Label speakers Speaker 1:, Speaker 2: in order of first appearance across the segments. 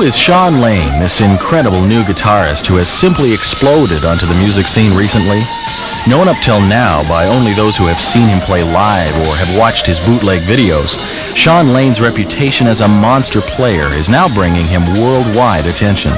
Speaker 1: is Shawn Lane, this incredible new guitarist who has simply exploded onto the music scene recently? Known up till now by only those who have seen him play live or have watched his bootleg videos, Shawn Lane's reputation as a monster player is now bringing him worldwide attention.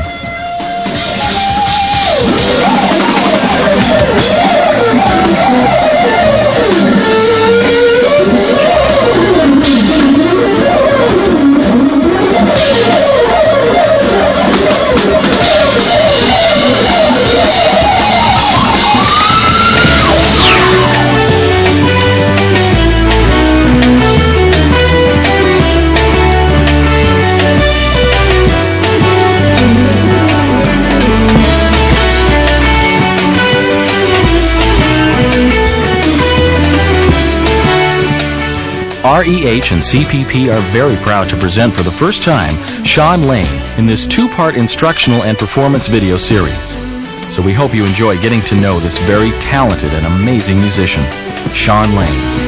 Speaker 1: REH and CPP are very proud to present for the first time Shawn Lane in this two-part instructional and performance video series. So we hope you enjoy getting to know this very talented and amazing musician, Shawn Lane.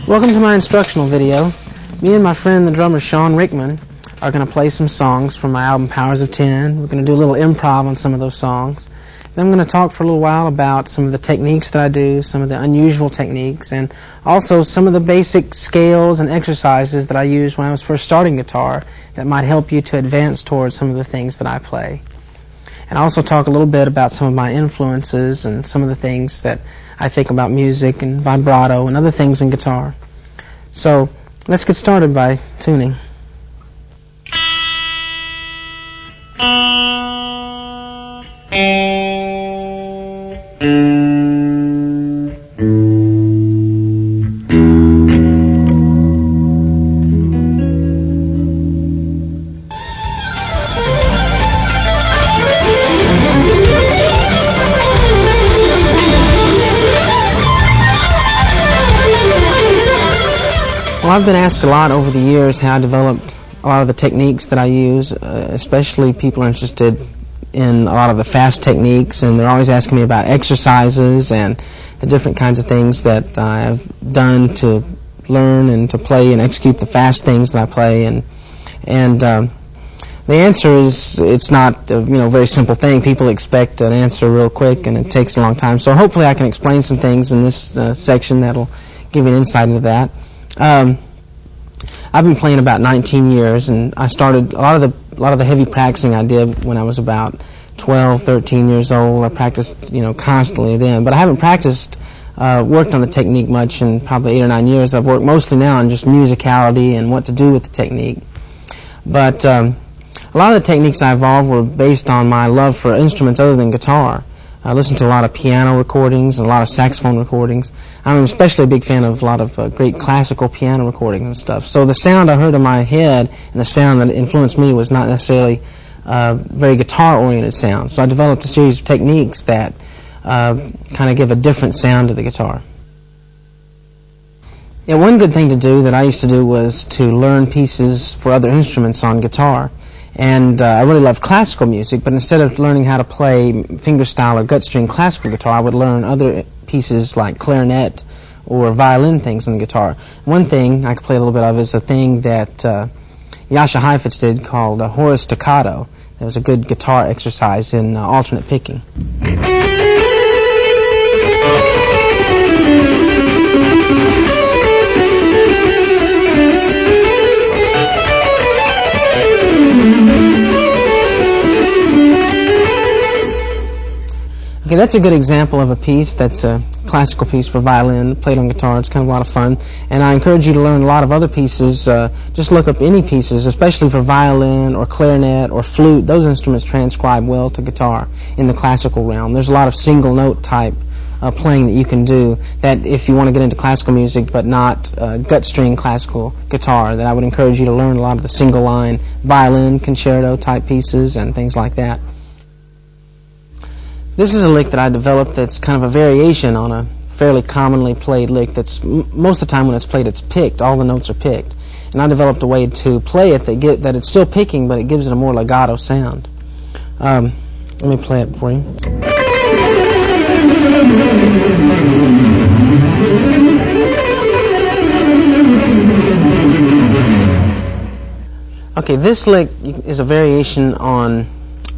Speaker 2: Welcome to my instructional video. Me and my friend, the drummer Shawn Rickman, are going to play some songs from my album Powers of 10. We're going to do a little improv on some of those songs. Then I'm going to talk for a little while about some of the techniques that I do, some of the unusual techniques, and also some of the basic scales and exercises that I used when I was first starting guitar that might help you to advance towards some of the things that I play. And I also talk a little bit about some of my influences and some of the things that I think about music and vibrato and other things in guitar. So let's get started by tuning. Well, I've been asked a lot over the years how I developed a lot of the techniques that I use, especially people are interested in a lot of the fast techniques, and they're always asking me about exercises and the different kinds of things that I've done to learn and to play and execute the fast things that I play. And the answer is it's not a very simple thing. People expect an answer real quick, and it takes a long time. So hopefully I can explain some things in this section that'll give you an insight into that. I've been playing about 19 years, and I started a lot of the heavy practicing I did when I was about 12, 13 years old. I practiced, constantly then, but I haven't practiced, worked on the technique much in probably 8 or 9 years. I've worked mostly now on just musicality and what to do with the technique. But a lot of the techniques I evolved were based on my love for instruments other than guitar. I listen to a lot of piano recordings and a lot of saxophone recordings. I'm especially a big fan of a lot of great classical piano recordings and stuff. So the sound I heard in my head and the sound that influenced me was not necessarily very guitar-oriented sound. So I developed a series of techniques that kind of give a different sound to the guitar. Yeah, one good thing to do that I used to do was to learn pieces for other instruments on guitar. And I really love classical music, but instead of learning how to play fingerstyle or gut string classical guitar, I would learn other pieces like clarinet or violin things on the guitar. One thing I could play a little bit of is a thing that Jascha Heifetz did called Horace Staccato. It was a good guitar exercise in alternate picking. Okay, that's a good example of a piece that's a classical piece for violin, played on guitar. It's kind of a lot of fun. And I encourage you to learn a lot of other pieces. Just look up any pieces, especially for violin or clarinet or flute. Those instruments transcribe well to guitar in the classical realm. There's a lot of single note type playing that you can do that if you want to get into classical music but not gut string classical guitar, that I would encourage you to learn a lot of the single line violin, concerto type pieces and things like that. This is a lick that I developed that's kind of a variation on a fairly commonly played lick that's most of the time when it's played it's picked, all the notes are picked. And I developed a way to play it that it's still picking but it gives it a more legato sound. Let me play it for you. Okay, this lick is a variation on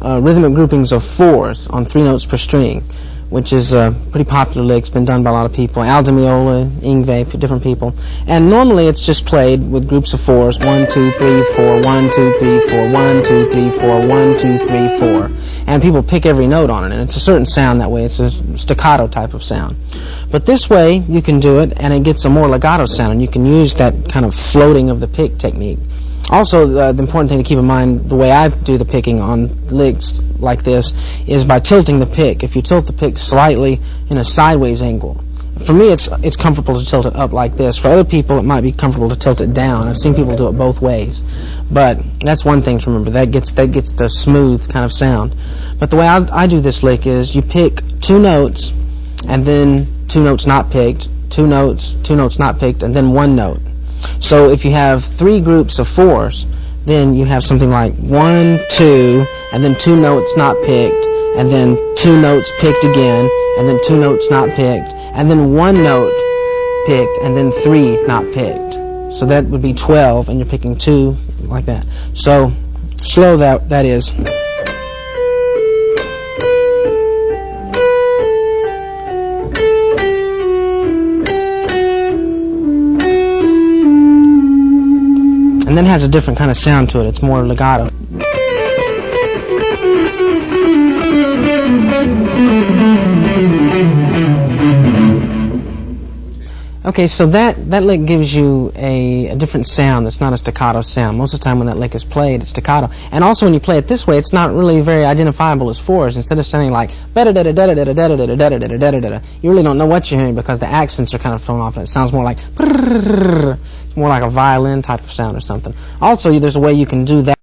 Speaker 2: rhythmic groupings of fours on 3 notes per string, which is a pretty popular lick. It's been done by a lot of people. Al Di Meola, Yngwie, different people. And normally it's just played with groups of fours. 1, 2, 3, 4, 1, 2, 3, 4, 1, 2, 3, 4, 1, 2, 3, 4. And people pick every note on it, and it's a certain sound that way. It's a staccato type of sound. But this way you can do it, and it gets a more legato sound, and you can use that kind of floating of the pick technique. Also, the important thing to keep in mind, the way I do the picking on licks like this is by tilting the pick. If you tilt the pick slightly in a sideways angle, for me it's comfortable to tilt it up like this. For other people it might be comfortable to tilt it down. I've seen people do it both ways. But that's one thing to remember. That gets the smooth kind of sound. But the way I do this lick is you pick 2 notes and then 2 notes not picked, 2 notes not picked, and then 1 note. So if you have 3 groups of 4s, then you have something like 1, 2, and then 2 notes not picked, and then 2 notes picked again, and then 2 notes not picked, and then 1 note picked, and then 3 not picked. So that would be 12, and you're picking 2 like that. So slow that is. And then it has a different kind of sound to it. It's more legato. Okay, so that lick gives you a different sound that's not a staccato sound. Most of the time when that lick is played, it's staccato. And also when you play it this way, it's not really very identifiable as 4s. Instead of sounding like you really don't know what you're hearing because the accents are kind of thrown off and it sounds more like it's more like a violin type of sound or something. Also, there's a way you can do that